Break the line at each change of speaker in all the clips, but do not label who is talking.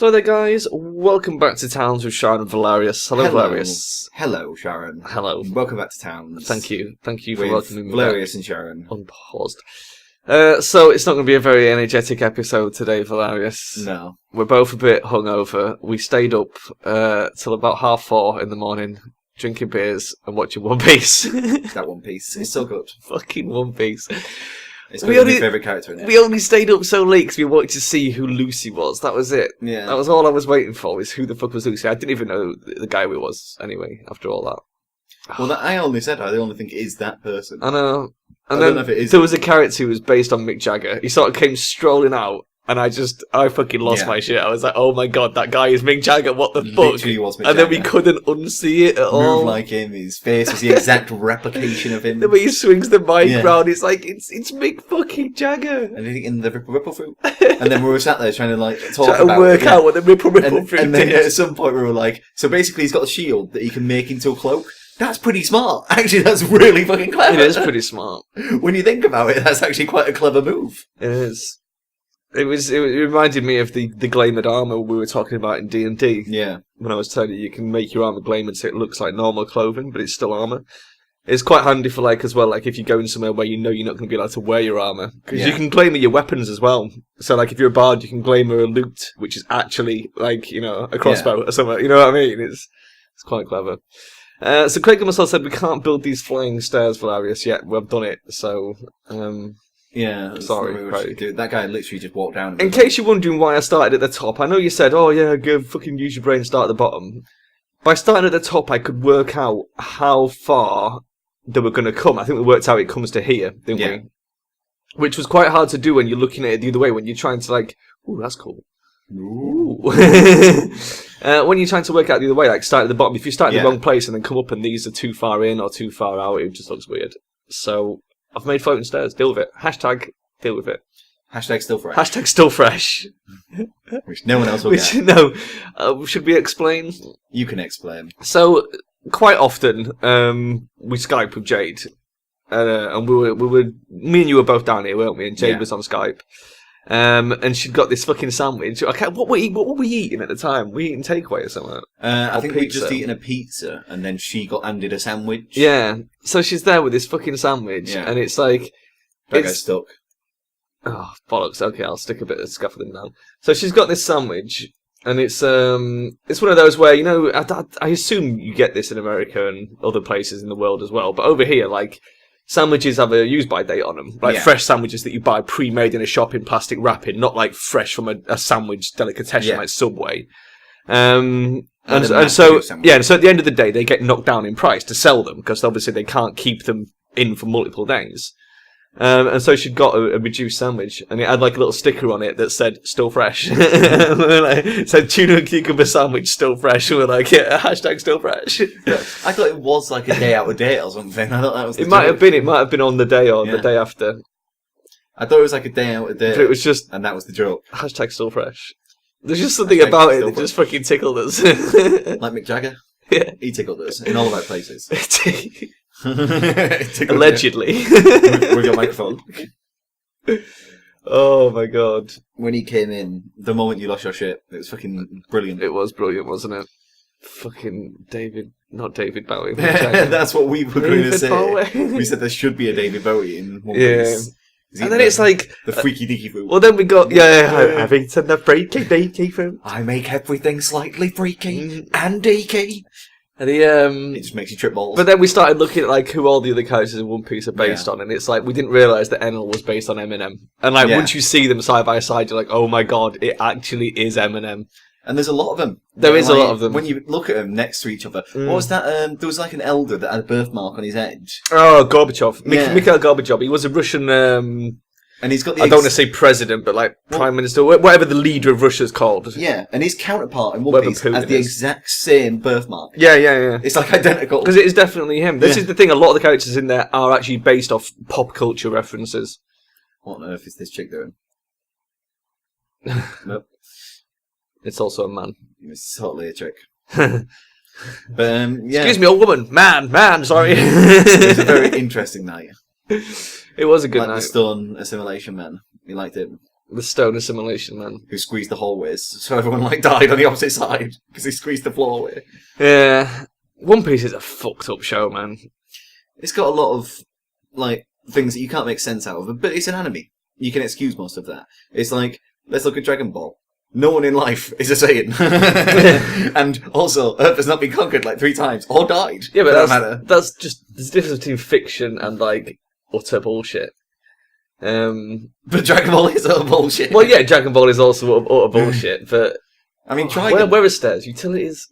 So there, guys, welcome back to Towns with Charon and Velerious. Hello, Velerious.
Hello, Sharon.
Hello.
Welcome back to Towns.
Thank you for
with
welcoming me
Velerious
back.
and Sharon.
Unpaused. So it's not going to be a very energetic episode today, Velerious.
No.
We're both a bit hungover. We stayed up till about 4:30 in the morning, drinking beers and watching One Piece.
That One Piece. It's so good.
Fucking One Piece.
It's my favourite character in it.
We only stayed up so late because we wanted to see who Lucy was. That was it.
Yeah.
That was all I was waiting for, is who the fuck was Lucy. I didn't even know the guy who it was, anyway, after all that.
Well, I only think it is that person.
I know. And
I
then
don't know if it is.
there was a character who was based on Mick Jagger. He sort of came strolling out, and I fucking lost my shit. I was like, oh my god, that guy is Mick Jagger, what the fuck?
Literally was Mick
And then
Jagger.
we couldn't unsee it at all.
Moved like him, his face was the exact replication of him.
The way he swings the mic
Yeah.
round, it's like, it's Mick fucking Jagger.
And in the Ripple Fruit. And then we were sat there trying to talk
Trying
about
to work
it,
out what the Ripple fruit
and then
is.
at some point we were like, so basically he's got a shield that he can make into a cloak. That's pretty smart. Actually, that's really fucking clever.
It is pretty smart.
When you think about it, that's actually quite a clever move.
It is. It reminded me of the glamoured armour we were talking about in D&D.
Yeah.
When I was telling you can make your armour glamoured so it looks like normal clothing, but it's still armour. It's quite handy for, as well, if you're going somewhere where you know you're not going to be allowed to wear your armour. Because you can glamour your weapons as well. So, if you're a bard, you can glamour a lute, which is actually, a crossbow or something. You know what I mean? It's quite clever. So Craig and myself said we can't build these flying stairs, Velerious, yet. We've done it, so...
Yeah,
sorry, Craig.
Dude, that guy literally just walked down.
In case you're wondering why I started at the top, I know you said, oh yeah, go fucking use your brain and start at the bottom. By starting at the top, I could work out how far they were going to come. I think we worked out it comes to here, didn't we? Which was quite hard to do when you're looking at it the other way, when you're trying to ooh, that's cool. Ooh. When you're trying to work out the other way, start at the bottom, if you start in the wrong place and then come up and these are too far in or too far out, it just looks weird. So... I've made floating stairs. Deal with it. Hashtag deal with it.
Hashtag still fresh.
Hashtag still fresh.
Which no one else will get.
No. Should we explain?
You can explain.
So, quite often, we Skype with Jade. And me and you were both down here, weren't we? And Jade was on Skype. And she'd got this fucking sandwich. What were we eating at the time? Were we eating takeaway or something?
I think we'd just eaten a pizza, and then she got handed a sandwich.
Yeah. So she's there with this fucking sandwich, and it's like...
That guy's stuck.
Oh, bollocks. Okay, I'll stick a bit of scaffolding down. So she's got this sandwich, and it's one of those where, I assume you get this in America and other places in the world as well, but over here, sandwiches have a use-by date on them. Fresh sandwiches that you buy pre-made in a shop in plastic wrapping, not fresh from a sandwich delicatessen like Subway. And so at the end of the day, they get knocked down in price to sell them, because obviously they can't keep them in for multiple days. And so she'd got a reduced sandwich, and it had a little sticker on it that said "still fresh." It said tuna and cucumber sandwich, still fresh. And we're like, yeah, hashtag still fresh.
I thought it was a day out of date or something. I thought that was.
It might have been on the day or the day after.
I thought it was a day out of date.
But it was just,
and that was the joke.
Hashtag still fresh. There's just something about it that just fucking tickled us.
Like Mick Jagger.
Yeah,
he tickled us in all the right places.
Allegedly.
With your microphone.
Oh my god.
When he came in, the moment you lost your shit, it was fucking brilliant.
It was brilliant, wasn't it? Fucking not David Bowie.
That's what we were going to say.
Bowie.
We said there should be a David Bowie in One Piece.
And then it's
the freaky deaky food.
Well, then we got I've eaten the freaky deaky food.
I make everything slightly freaky and deaky.
And
it just makes you trip balls.
But then we started looking at who all the other characters in One Piece are based on, and it's we didn't realise that Enel was based on Eminem. And once you see them side by side, you're like, oh my god, it actually is Eminem.
And there's a lot of them.
There is a lot of them.
When you look at them next to each other. What was that? There was an elder that had a birthmark on his edge.
Oh, Gorbachev. Mikhail Gorbachev. He was a Russian...
and he's got
I don't want to say president, but prime minister, whatever the leader of Russia's called.
Yeah, and his counterpart in One Piece has the exact same birthmark.
Yeah.
It's identical.
Because it is definitely him. This is the thing, a lot of the characters in there are actually based off pop culture references.
What on earth is this chick doing? Nope.
It's also a man.
It's totally a trick. But,
Excuse me, old woman. Man, sorry.
It was a very interesting night.
It was a good night.
The Stone Assimilation Man. You liked it?
The stone assimilation man.
Who squeezed the hallways, so everyone died on the opposite side because he squeezed the floor away.
Yeah. One Piece is a fucked up show, man.
It's got a lot of things that you can't make sense out of, but it's an anime. You can excuse most of that. It's let's look at Dragon Ball. No one in life is a Saiyan. And also, Earth has not been conquered 3 times, or died.
Yeah, but
matter.
That's just, there's a difference between fiction and, utter bullshit.
But Dragon Ball is utter bullshit.
Well, yeah, Dragon Ball is also utter bullshit, but...
I mean, Trigon...
Where is stairs? Utilities?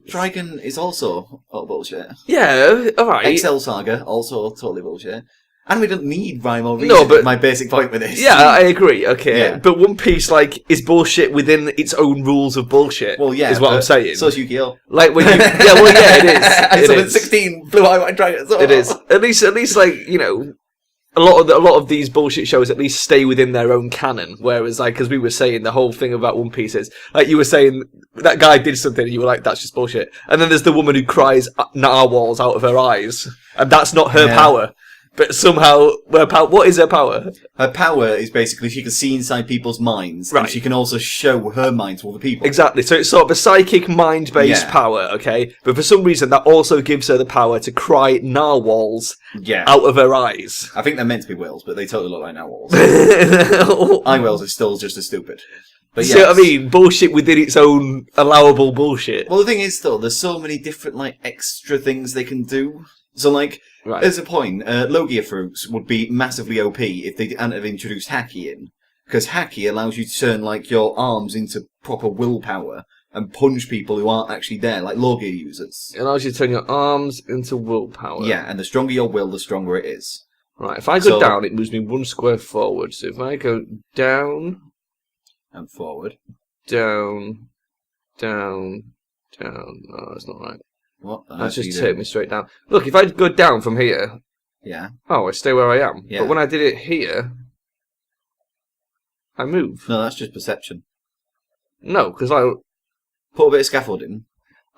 Trigon is also utter bullshit.
Yeah, alright.
Excel Saga, also totally bullshit. And we don't need rhyme or reason. No, but my basic point with this.
Yeah, I agree. Okay,
yeah.
But One Piece is bullshit within its own rules of bullshit.
Well, yeah,
is what I'm saying.
So is Yu-Gi-Oh.
When you, yeah, well, yeah, it is.
It is. 16 blue-eyed white dragons.
It is. At least, a lot of these bullshit shows at least stay within their own canon. Whereas, as we were saying, the whole thing about One Piece is you were saying that guy did something, and you were like, "That's just bullshit." And then there's the woman who cries narwhals out of her eyes, and that's not her power. But somehow, what is her power?
Her power is basically she can see inside people's minds,
right.
And she can also show her mind to other people.
Exactly. So it's sort of a psychic, mind-based power, okay? But for some reason, that also gives her the power to cry narwhals out of her eyes.
I think they're meant to be whales, but they totally look like narwhals. Eye whales are still just as stupid. But
see what I mean? Bullshit within its own allowable bullshit.
Well, the thing is, though, there's so many different, extra things they can do. So, right. There's a point, Logia fruits would be massively OP if they hadn't have introduced Haki in. Because Haki allows you to turn, your arms into proper willpower and punch people who aren't actually there, like Logia users.
It allows you to turn your arms into willpower.
Yeah, and the stronger your will, the stronger it is.
Right, if I go down, it moves me 1 square forward. So if I go down...
And forward.
Down... No, that's not right.
What?
That's just take me straight down. Look, if I go down from here...
Yeah.
Oh, I stay where I am.
Yeah.
But when I did it here... I move.
No, that's just perception.
No, because I...
Put a bit of scaffolding.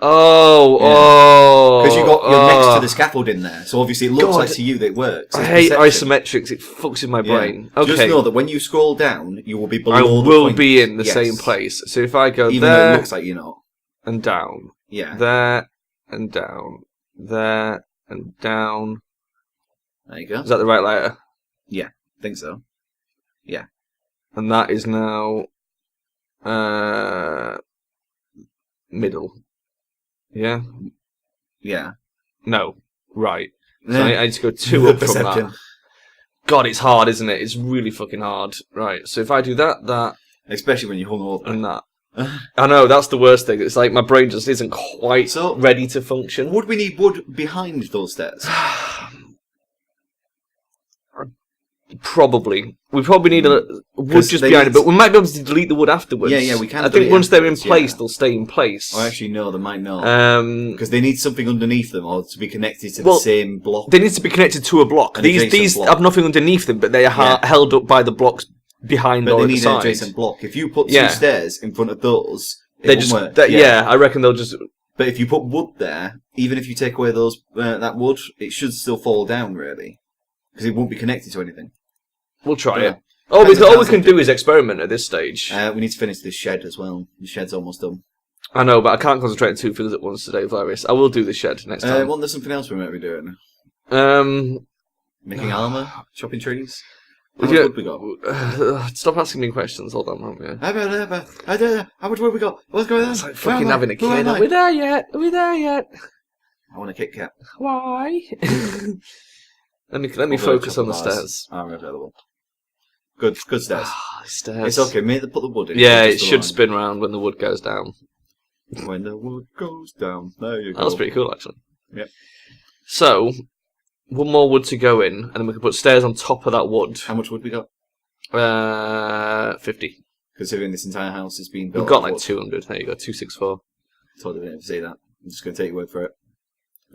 Oh,
because you're next to the scaffolding there, so obviously it looks like to you that it works.
I hate isometrics, it fucks with my brain. Okay.
Just know that when you scroll down, you will be below
I will
the
be in the same place. So if I go
even
there...
though it looks like you're not.
And down.
Yeah.
There and down. There and down.
There you go.
Is that the right letter?
Yeah, I think so. Yeah.
And that is now... middle. Yeah?
Yeah.
No. Right. So I need to go 2 up from that. God, it's hard, isn't it? It's really fucking hard. Right, so if I do that...
Especially when you're hungover.
And that. I know, that's the worst thing. It's like my brain just isn't quite ready to function.
Would we need wood behind those stairs?
Probably. We probably need a wood just behind it, but we might be able to delete the wood afterwards.
Yeah, we can.
I think once they're in place, they'll stay in place.
Oh, actually, no, they might not. Because they need something underneath them, or to be connected to the same block.
They need to be connected to a block. These have nothing underneath them, but they are held up by the blocks behind or at the side. But they need an adjacent
block. If you put 2 stairs in front of those,
they just work. I reckon they'll just...
But if you put wood there, even if you take away those that wood, it should still fall down, really. Because it won't be connected to anything.
We'll try it. All we can do is experiment at this stage.
We need to finish this shed as well. The shed's almost done.
I know, but I can't concentrate on 2 things at once today, Velerious. I will do the shed next time.
Well, there's something else we might be doing. Making armour? Chopping trees? How much wood we got?
Stop asking me questions. Hold on, won't you?
How much wood we got? What's going on?
It's like fucking having a kid. Are we there yet? Are we there yet?
I want a Kit Kat.
Why? Let me focus on the stairs.
Armour available. Good stairs.
Stairs.
It's okay, mate. Put the wood in.
Yeah, it should spin round when the wood goes down.
When the wood goes down, there you go.
That was pretty cool, actually.
Yep.
So, 1 more wood to go in, and then we can put stairs on top of that wood.
How much wood we got?
50.
Considering this entire house is being built.
We've got 200. There you go, 264.
Totally didn't say that. I'm just going to take your word for it.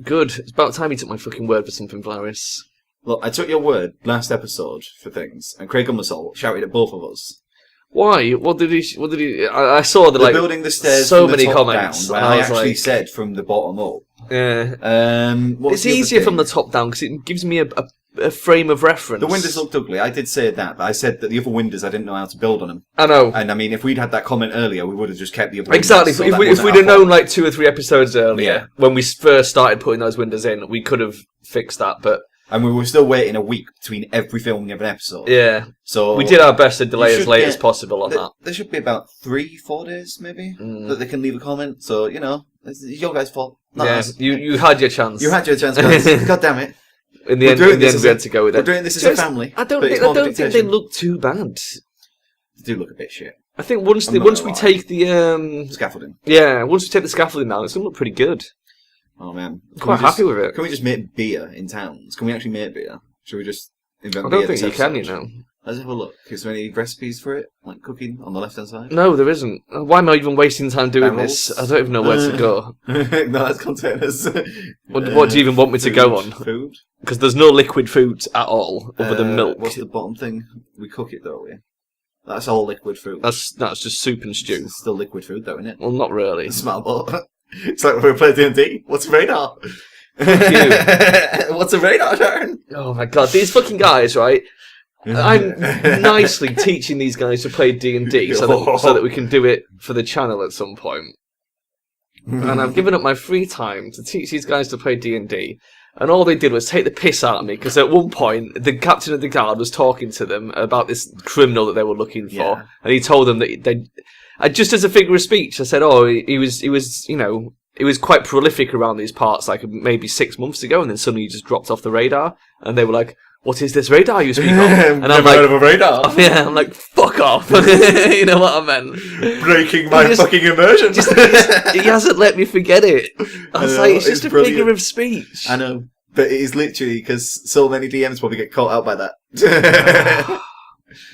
Good. It's about time you took my fucking word for something, Velerious.
Look, I took your word last episode for things, and Craig Gummersall shouted at both of us.
Why? What did he? I saw that,
building the stairs
so
from the
many
top
comments.
Down, I actually said from the bottom up.
Yeah. It's easier from the top down because it gives me a a frame of reference.
The windows looked ugly. I did say that, but I said that the other windows I didn't know how to build on them.
I know.
And I mean, if we'd had that comment earlier, we would have just kept the other windows.
Exactly.
So
If we'd have known like 2 or 3 episodes earlier, when we first started putting those windows in, we could have fixed that. But
and we were still waiting a week between every filming of an episode.
Yeah.
So
we did our best to delay as late as possible on that.
There should be about 3-4 days, maybe, that they can leave a comment. So, it's your guys' fault. Not us.
You had your chance.
You had your chance, guys. God damn it.
In the end, we had to go with it.
We're doing this as a family.
I don't think they look too bad.
They do look a bit shit.
I think once we take the
scaffolding.
Yeah, once we take the scaffolding down, it's gonna look pretty good.
Oh man,
I'm quite happy with it.
Can we just make beer in towns? Can we actually make beer? Should we just invent
beer?
beer?
I don't think you can,
Let's have a look. Is there any recipes for it? Like cooking on the left-hand side?
No, there isn't. Why am I even wasting time doing this? I don't even know where to go.
No, that's containers.
What do you even want me to go on?
Food?
Because there's no liquid food at all, other than milk.
What's the bottom thing? We cook it, don't we? That's all liquid food.
That's just soup and stew.
It's still liquid food, though, isn't it?
Well, not really.
Smart bot. It's like when we play D&D. What's a radar? What's a radar, Sharon?
Oh my god, these fucking guys, right? I'm nicely teaching these guys to play D&D so that we can do it for the channel at some point. And I've given up my free time to teach these guys to play D&D. And all they did was take the piss out of me, because at one point, the captain of the guard was talking to them about this criminal that they were looking for. And he told them that just as a figure of speech, I said, he was quite prolific around these parts, like maybe 6 months ago, and then suddenly he just dropped off the radar. And they were like, "What is this radar you speak of?" And I'm like,
heard of a radar.
Oh, yeah, I'm like, fuck off. You know what I meant?
Breaking my fucking immersion.
He hasn't let me forget it. I was like, it's just a figure of speech.
I know. But it is literally because so many DMs probably get caught out by that.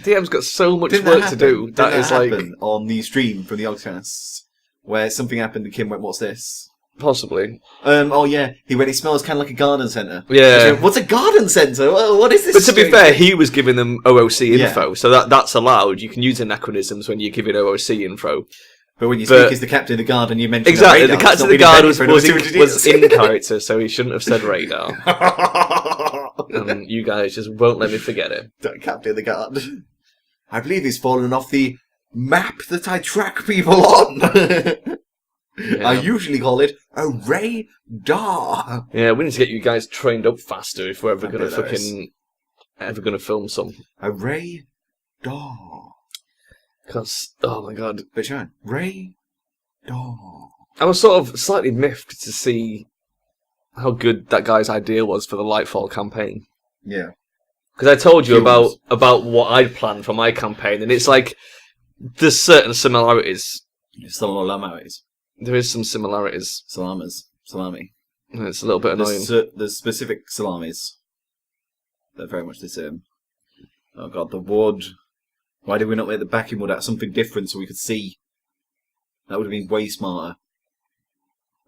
DM's got so much work to do.
That is like on the stream from the Ogcast, where something happened and Kim went, "What's this?"
Possibly.
Oh yeah, he smells kind of like a garden centre.
Yeah.
Went, "What's a garden centre? What is this?"
But to be fair, he was giving them OOC info, so that's allowed. You can use anachronisms when you're giving OOC info.
But when you speak as the captain of the guard and you mention
exactly,
radar,
the captain of the guard was in character, so he shouldn't have said radar. And you guys just won't let me forget it.
Captain of the guard. I believe he's fallen off the map that I track people on. Yeah. I usually call it a radar.
Yeah, we need to get you guys trained up faster if we're ever going to film some.
A radar.
Because, oh my god.
But Sharon, radar.
I was sort of slightly miffed to see how good that guy's idea was for the Lightfall campaign.
Yeah.
Because I told you about what I'd planned for my campaign, and it's like, there's certain similarities.
Similarities.
There is some similarities.
Salami.
And it's a little bit annoying.
There's specific salamis. They're very much the same. Oh god, the wood. Why did we not make the backing wood out of something different so we could see? That would have been way smarter.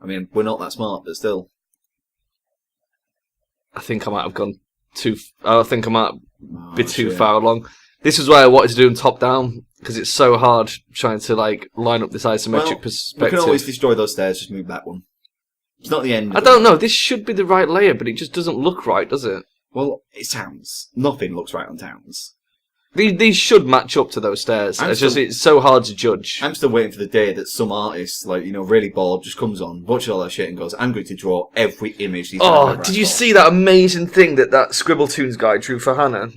I mean, we're not that smart, but still.
I think I might have gone be too far along. This is why I wanted to do them top down, because it's so hard trying to line up this isometric perspective.
We can always destroy those stairs, just move back one. It's not the end.
I don't know, this should be the right layer, but it just doesn't look right, does it?
Well, it sounds. Nothing looks right on towns.
These should match up to those stairs. It's so hard to judge.
I'm still waiting for the day that some artist, really bored, just comes on, watches all that shit and goes, "I'm going to draw every image these
did you see that amazing thing that Scribbletoons guy drew for Hannah?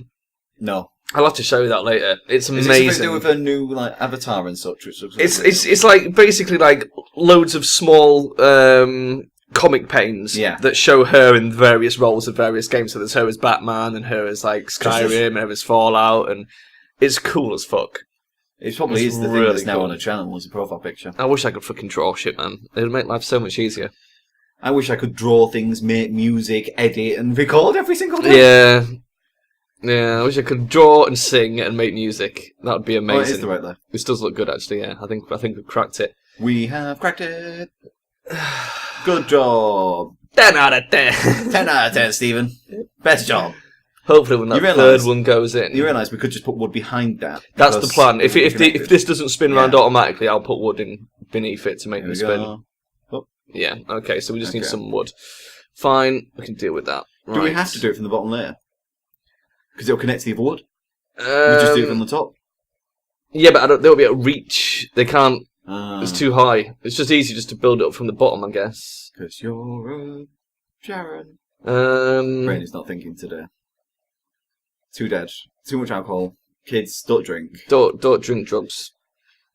No.
I'll have to show you that later. It's amazing.
Is it something to do with her new avatar and such?
It's like basically like loads of small comic panes that show her in various roles of various games. So there's her as Batman and her as like Skyrim and her as Fallout, and it's cool as fuck.
It probably is the thing that's now on a channel as a profile picture.
I wish I could fucking draw shit, man. It would make life so much easier.
I wish I could draw things, make music, edit, and record every single day.
Yeah. Yeah, I wish I could draw and sing and make music. That would be amazing.
Oh, it is the right there.
This does look good, actually, yeah. I think we've cracked it.
We have cracked it. Good job.
10 out of 10.
10 out of 10, Stephen. Best job.
Hopefully when that third one goes in.
You realise we could just put wood behind that.
That's the plan. If this doesn't spin around automatically, I'll put wood in beneath it to make it spin. Oh. Yeah, okay, so we just need some wood. Fine, we can deal with that.
Do we have to do it from the bottom layer? Because it'll connect to the other wood. We just do it from the top.
Yeah, but they'll be able to reach. They can't. It's
Ah.
too high. It's just easy just to build it up from the bottom, I guess.
Because you're a Charon.
Um,
Brain is not thinking today. Too dead. Too much alcohol. Kids, don't drink.
don't drink drugs.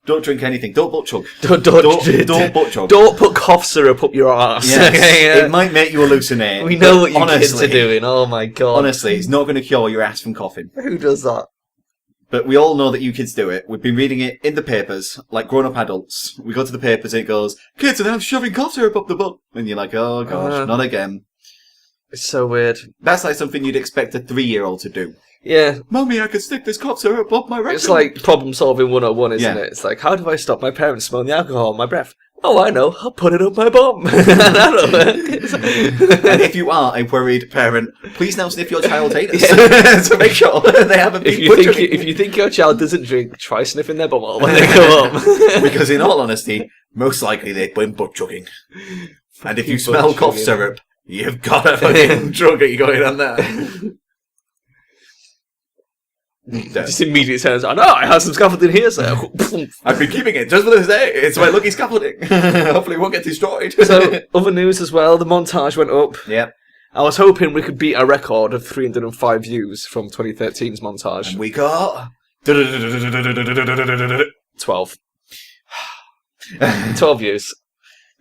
Don't drink anything. Don't butt chug.
Don't
butt chug.
Don't put cough syrup up your arse.
Yes,
Okay,
it might make you hallucinate.
we know what you
honestly,
kids are doing. Oh my god.
Honestly, it's not going to cure your ass from coughing.
Who does that?
But we all know that you kids do it. We've been reading it in the papers, like grown-up adults. We go to the papers and it goes, kids are now shoving cough syrup up the butt. And you're like, oh gosh, not again.
It's so weird.
That's like something you'd expect a 3-year-old to do.
Yeah.
Mummy, I could stick this cough syrup up my rectum.
It's like problem solving 101, isn't
Yeah.
it? It's like, how do I stop my parents smelling the alcohol in my breath? Oh, I know. I'll put it up my bum. That'll work.
And if you are a worried parent, please now sniff your child's anus to make sure they haven't been
if you think your child doesn't drink, try sniffing their bum when they come up.
Because in all honesty, most likely they've been butt chugging. And if you smell cough syrup, you've got a fucking druggie going on there.
Just immediately turns on, I have some scaffolding here, so...
I've been keeping it just for this day. It's my lucky scaffolding. Hopefully it won't get destroyed.
So, other news as well, the montage went up.
Yep.
I was hoping we could beat our record of 305 views from 2013's montage.
And we got...
12. 12 views.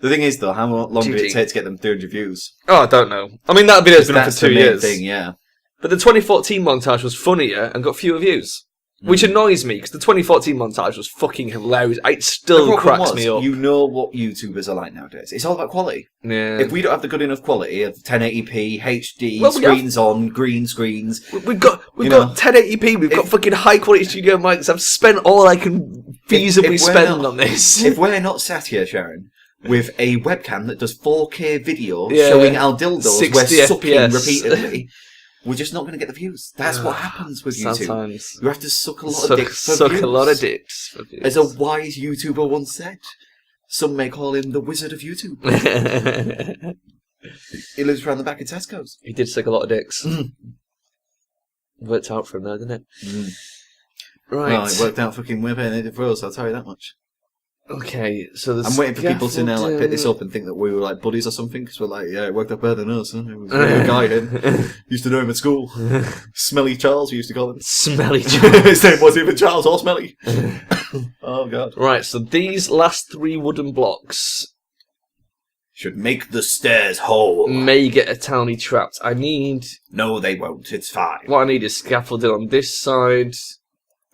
The thing is, though, how long did
GG.
it take to get them 300 views?
Oh, I don't know. I mean, that video's been up for
That's
2
the main
years.
thing, yeah.
But the 2014 montage was funnier and got fewer views. Which annoys me, because the 2014 montage was fucking hilarious. It still cracks me up.
You know what YouTubers are like nowadays. It's all about quality.
Yeah.
If we don't have the good enough quality of 1080p, HD,
Well, we
screens on, green screens...
We've got 1080p, we've got fucking high quality studio mics. I've spent all I can feasibly spend on this.
If we're not sat here, Sharon, with a webcam that does 4K video
Yeah.
showing our dildos
60
we're sucking
FPS.
repeatedly, we're just not going to get the views. That's what happens with YouTube.
Sometimes.
You have to suck a lot of dicks for
Suck
views.
a lot of dicks for views.
As a wise YouTuber once said, some may call him the Wizard of YouTube. He lives around the back of Tesco's.
He did suck a lot of dicks. Worked out for him there, didn't it? Right.
Well, it worked out fucking way better than it did for us, I'll tell you that much.
Okay, so
I'm waiting for people to now like pick this up and think that we were like buddies or something, because we're like, yeah, it worked out better than us. Huh? It was a guy him. Used to know him at school. Smelly Charles, we used to call him.
Smelly Charles.
His name wasn't even Charles or Smelly. Oh god.
Right, so these last 3 wooden blocks
Should make the stairs whole.
may get a townie trapped. I need...
No, they won't. It's fine.
What I need is scaffolding on this side.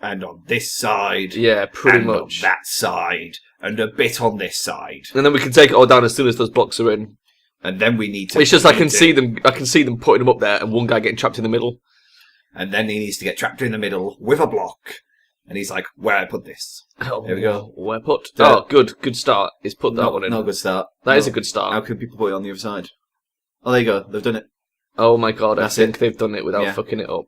And on this side.
Yeah, pretty
and
much.
on that side. And a bit on this side.
And then we can take it all down as soon as those blocks are in.
And then we need to...
It's just I can see them putting them up there and one guy getting trapped in the middle.
And then he needs to get trapped in the middle with a block. And he's like, where I put this?
Oh,
There we go.
Where put?
There.
Oh, good start. Is put that one in.
Not a good start.
That is
No.
a good start.
How can people put it on the other side? Oh, there you go. They've done it.
Oh my god,
That's
I think
it.
they've done it without
Yeah.
fucking it up.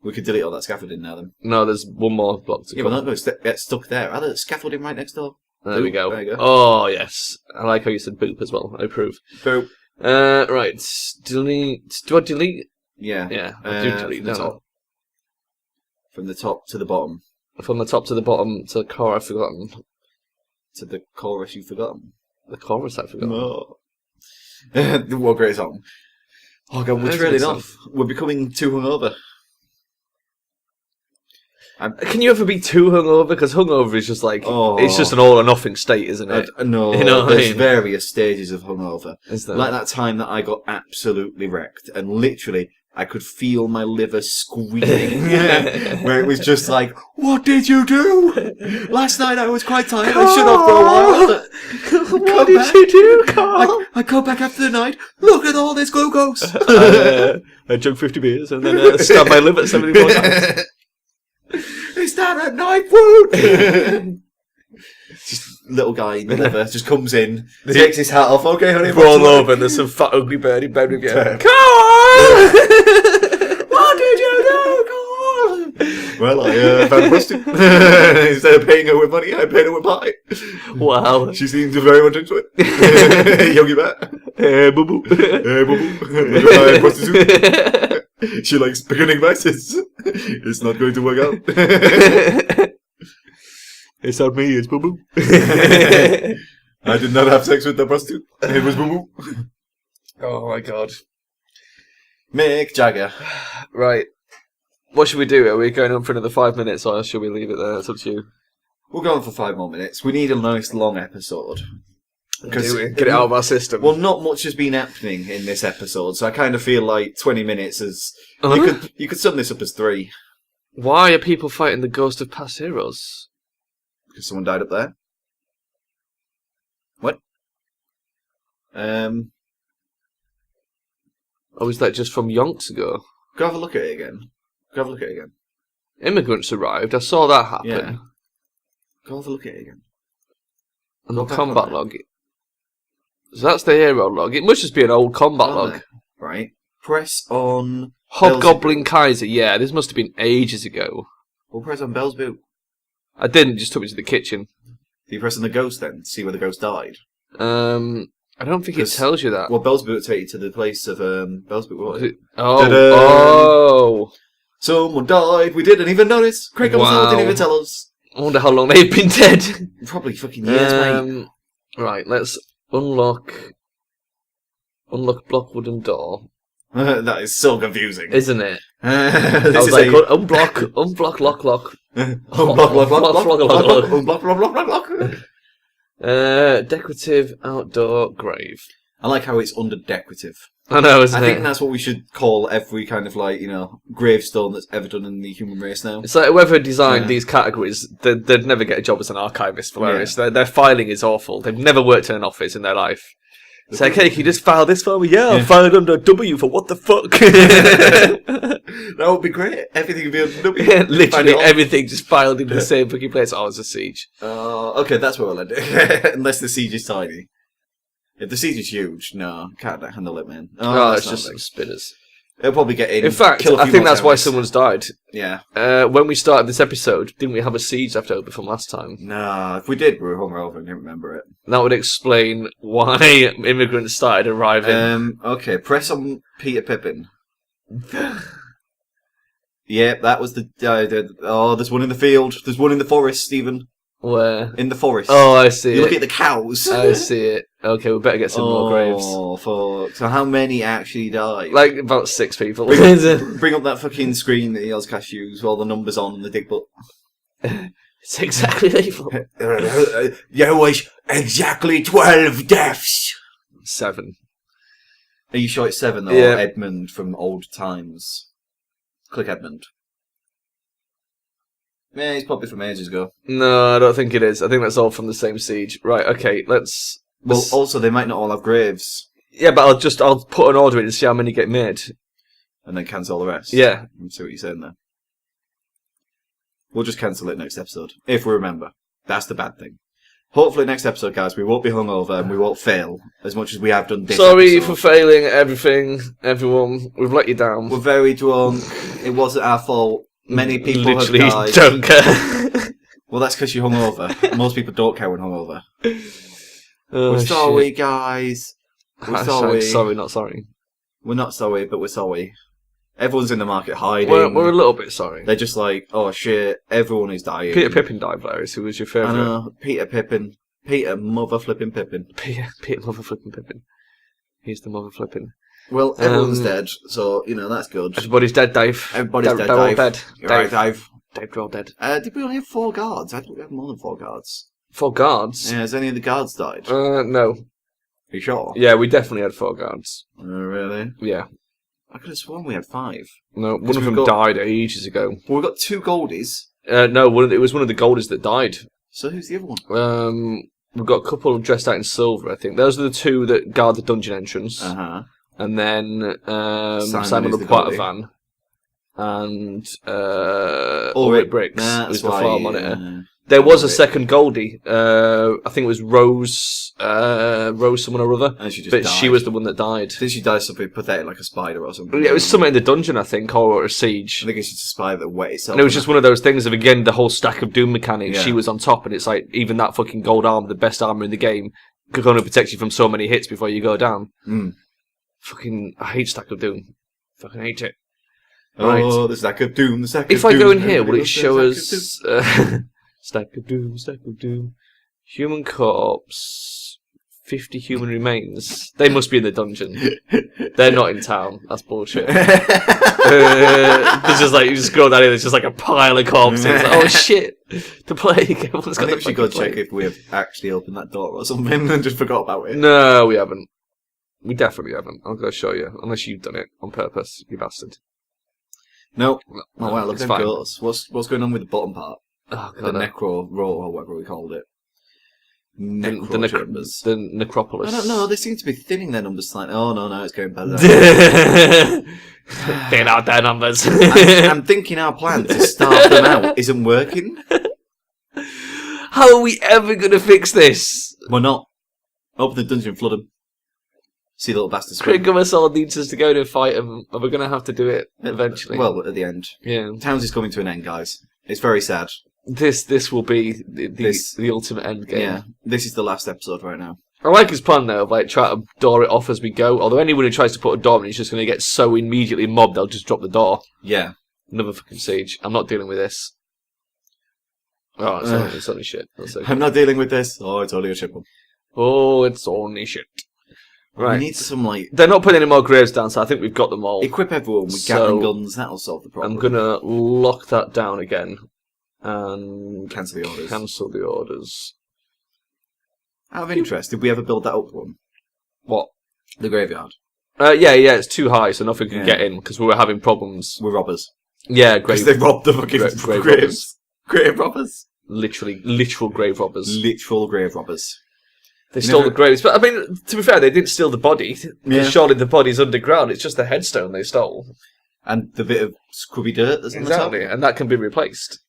We could delete all that scaffolding now then.
No, there's one more block to
Yeah,
come.
we're not going to get stuck there. Are there scaffolding right next door?
There we go.
There you go.
Oh, yes. I like how you said boop as well. I approve.
Boop.
Right. Delete. Do I delete?
Yeah.
Yeah, I do delete
from the
that.
top. From the top to the bottom.
From the top to the bottom to the core, I've forgotten.
To the chorus you've forgotten.
The chorus, I've forgotten.
No. What a great song. Oh god, we're
That's a
trailing
good song.
off. We're becoming too hungover.
Can you ever be too hungover? Because hungover is just like, it's just an all or nothing state, isn't it?
No,
You know what I
there's
mean?
various stages of hungover.
Is there?
Like that time that I got absolutely wrecked, and literally I could feel my liver screaming, where it was just like, "What did you do? Last night I was quite tired. I shut off for a while.
What did you do, Carl?
I come back after the night. Look at all this glucose."
I drank 50 beers and then stabbed my liver 74 times.
Is that a knife wound? Just little guy in the liver just comes in, takes his hat off. Okay, honey,
Roll over and there's some fat ugly bird in bed with you.
Carl!
What did you do, Carl?
Well, I found a prostitute. Instead of paying her with money, I paid her with pie.
Wow.
She seems very much into it. Yogi Bear.
Hey, boo boo.
Hey, boo boo. Prostitute. She likes beginning vices. It's not going to work out.
It's not me, it's Boo Boo.
I did not have sex with the prostitute. It was Boo Boo.
Oh my god.
Mick Jagger.
Right. What should we do? Are we going on for another 5 minutes, or should we leave it there? It's up to you.
We'll go on for 5 more minutes. We need a nice long episode.
Get it out of our system.
Well, not much has been happening in this episode, so I kind of feel like 20 minutes is... You could sum this up as 3.
Why are people fighting the ghost of past heroes?
Because someone died up there. What?
Oh, is that just from yonks ago?
Go have a look at it again.
Immigrants arrived. I saw that happen.
Yeah. Go have a look at it again.
And the combat log. So that's the hero log. It must just be an old combat log.
Right. Press on...
Hobgoblin Kaiser. Yeah, this must have been ages ago.
We'll press on Bell's boot.
I didn't. Just took me to the kitchen.
Do you press on the ghost then? To see where the ghost died?
I don't think it tells you that.
Well, Bell's boot will take you to the place of Bell's boot. What was it?
Oh.
Someone died. We didn't even notice. Craig didn't even tell us.
I wonder how long they've been dead.
Probably fucking years, mate.
Right, let's unlock block wooden door.
That is so confusing,
isn't it?
I
was like, unblock, lock.
Unblock.
Decorative outdoor grave.
I like how it's under decorative.
I know, isn't it?
I think that's what we should call every kind of gravestone that's ever done in the human race now.
It's like whoever designed these categories, they'd never get a job as an archivist. Velerious. Their filing is awful. They've never worked in an office in their life. It's like, hey, can you just file this for me? Yeah, I'll file it under W for what the fuck.
That would be great. Everything would be under W.
Yeah, literally everything just filed in the same fucking place. Oh, it's a siege.
Okay, that's what we'll end it. Unless the siege is tiny. If the siege is huge, no, can't handle it, man.
Oh, it's just some spinners.
It'll probably get in.
In fact, I think that's why someone's died.
Yeah.
When we started this episode, didn't we have a siege left over from last time?
Nah, if we did, we were hungover and didn't remember it.
That would explain why immigrants started arriving.
Okay, press on Peter Pippin. Yeah, that was the... there's one in the field. There's one in the forest, Stephen.
Where?
In the forest.
Oh, I see
You look at the cows.
I see it. Okay, we better get some more graves.
Oh, fuck. So how many actually died?
Like, about 6 people.
Bring up that fucking screen that the Ozcash use with all the numbers on the dick butt.
It's exactly legal.
There was exactly 12 deaths.
7.
Are you sure it's 7 though?
Yeah.
Or Edmund from old times? Click Edmund. Yeah, he's probably from ages ago.
No, I don't think it is. I think that's all from the same siege. Right, okay, let's...
Well, also, they might not all have graves.
Yeah, but I'll put an order in and see how many get made.
And then cancel the rest.
Yeah.
See what you're saying there. We'll just cancel it next episode. If we remember. That's the bad thing. Hopefully next episode, guys, we won't be hungover and we won't fail as much as we have done this
Sorry
episode.
for failing at everything, everyone. We've let you down.
We're very drunk. It wasn't our fault. Many people
literally
have died.
don't care.
Well, that's because you're hungover. Most people don't care when hungover.
Oh,
we're sorry, guys. We're sorry.
Sorry, not sorry.
We're not sorry, but we're sorry. Everyone's in the market hiding.
We're a little bit sorry.
They're just like, oh shit, everyone is dying.
Peter Pippin died, Velerious. Who was your favourite?
I know, Peter Pippin. Peter mother flipping Pippin.
Peter mother flipping Pippin. He's the mother flipping.
Well, everyone's dead, so, that's good.
Everybody's dead, Dave.
Everybody's dead,
They're all
Dave.
dead.
You're right, Dave.
Dave, they're all dead.
Did we only have 4 guards? I thought we had more than 4 guards.
4 guards?
Yeah, has any of the guards died?
No.
Are you sure?
Yeah, we definitely had 4 guards.
Oh, really?
Yeah.
I could have sworn we had 5.
No, one of them died ages ago.
Well, we've got 2 goldies.
No, it was one of the goldies that died.
So who's the other one?
We've got a couple dressed out in silver, I think. Those are the 2 that guard the dungeon entrance.
Uh-huh.
And then Simon the Potter and Ulrich Briggs was the farm monitor. There was a second Goldie. I think it was Rose someone or other.
And she
died. She was the one that died.
Did she die something pathetic, like a spider or something?
Yeah, it was something in the dungeon, I think, or a siege.
I think it's just a spider that wet itself.
And it was just one of those things of, again, the whole stack of Doom mechanics.
Yeah.
She was on top, and it's like, even that fucking gold armor, the best armor in the game, could only protect you from so many hits before you go down.
Mm.
Fucking, I hate Stack of Doom. Fucking hate it. Right.
Oh, the stack of doom, the stack of doom.
If I go in here, will
everybody
it
loves
show
their
us... stack of doom, stack of doom. Human corpse. 50 human remains. They must be in the dungeon. They're not in town. That's bullshit. There's just like, you just scroll down here, there's just like a pile of corpses. Like, oh shit! The plague. Everyone's got
I
the
think we should go
fucking
check if we have actually opened that door or something and just forgot about it.
No, we haven't. We definitely haven't. I'll go show you. Unless you've done it on purpose, you bastard.
No.
No,
Oh wow, look
it's
at them
fine.
doors. What's going on with the bottom part?
Oh,
The
God,
necro row or whatever we called it. Necro chambers.
the necropolis.
I don't know, they seem to be thinning their numbers slightly. Oh no, it's going better.
Thin out their numbers.
I'm thinking our plan to starve them out isn't working.
How are we ever going to fix this?
We're not. Open the dungeon, flood them. See little bastards swim.
Kringomasol needs us to go in and fight him, and we're going to have to do it eventually.
Well, at the end.
yeah.
Towns is coming to an end, guys. It's very sad.
This will be the ultimate end game.
Yeah, this is the last episode right now.
I like his plan though, of like trying to door it off as we go. Although anyone who tries to put a door in is just going to get so immediately mobbed, they'll just drop the door.
Yeah.
Another fucking siege. I'm not dealing with this. Oh, it's only shit. That's okay.
I'm not dealing with this. Oh, it's only a ship.
Oh, it's only shit. Right.
We need some, like...
They're not putting any more graves down, so I think we've got them all.
Equip everyone with Gatling guns. That'll solve the problem.
I'm going to lock that down again. And
cancel the orders.
Cancel the orders.
Out of interest, did we ever build that up one?
What?
The graveyard.
Yeah, it's too high, so nothing can get in, because we were having problems.
We're robbers.
Yeah,
because they robbed the fucking
grave
graves. Grave robbers.
Literal grave robbers.
Literal grave robbers.
They stole the graves, but I mean, to be fair, they didn't steal the body.
Yeah.
Surely the body's underground. It's just the headstone they stole.
And the bit of scrubby dirt that's on the top.
And that can be replaced.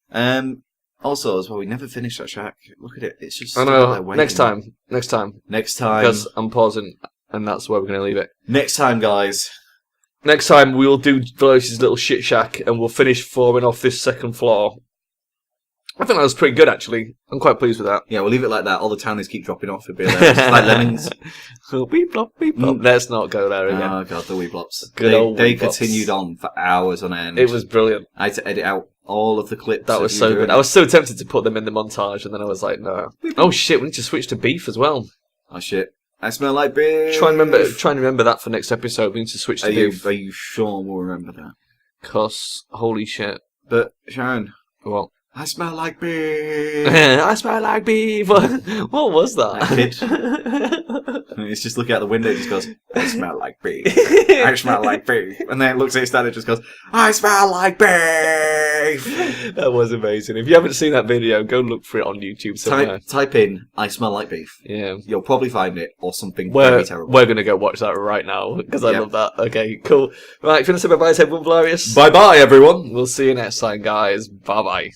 Also, as well, we never finished that shack. Look at it. It's just...
I know. Next time.
Next time.
Because I'm pausing, and that's where we're going to leave it.
Next time, guys.
Next time, we will do Velerious' little shit shack, and we'll finish forming off this second floor. I think that was pretty good, actually. I'm quite pleased with that.
Yeah, we'll leave it like that. All the townies keep dropping off. It'll be like lemmings.
Beep blop, beep blop. Let's not go there again.
Oh, God, the wee blops.
They
continued on for hours on end.
It was brilliant.
I had to edit out all of the clips.
That was so good. I was so tempted to put them in the montage, and then I was like, no. Oh, shit, we need to switch to beef as well.
Oh, shit. I smell like beef.
Try and remember that for next episode. We need to switch to beef.
Are you sure we'll remember that?
Because, holy shit.
But, Sharon.
What?
I smell like beef.
I smell like beef. What was that?
That kid. He's just looking out the window and just goes, I smell like beef. I smell like beef. And then looks at his dad and just goes, I smell like beef.
That was amazing. If you haven't seen that video, go look for it on YouTube somewhere.
Type in, I smell like beef.
Yeah.
You'll probably find it, or something very terrible.
We're going to go watch that right now, because I love that. Okay, cool. Right, if you want to say bye-bye to everyone, Velerious.
Bye-bye, everyone.
We'll see you next time, guys. Bye-bye.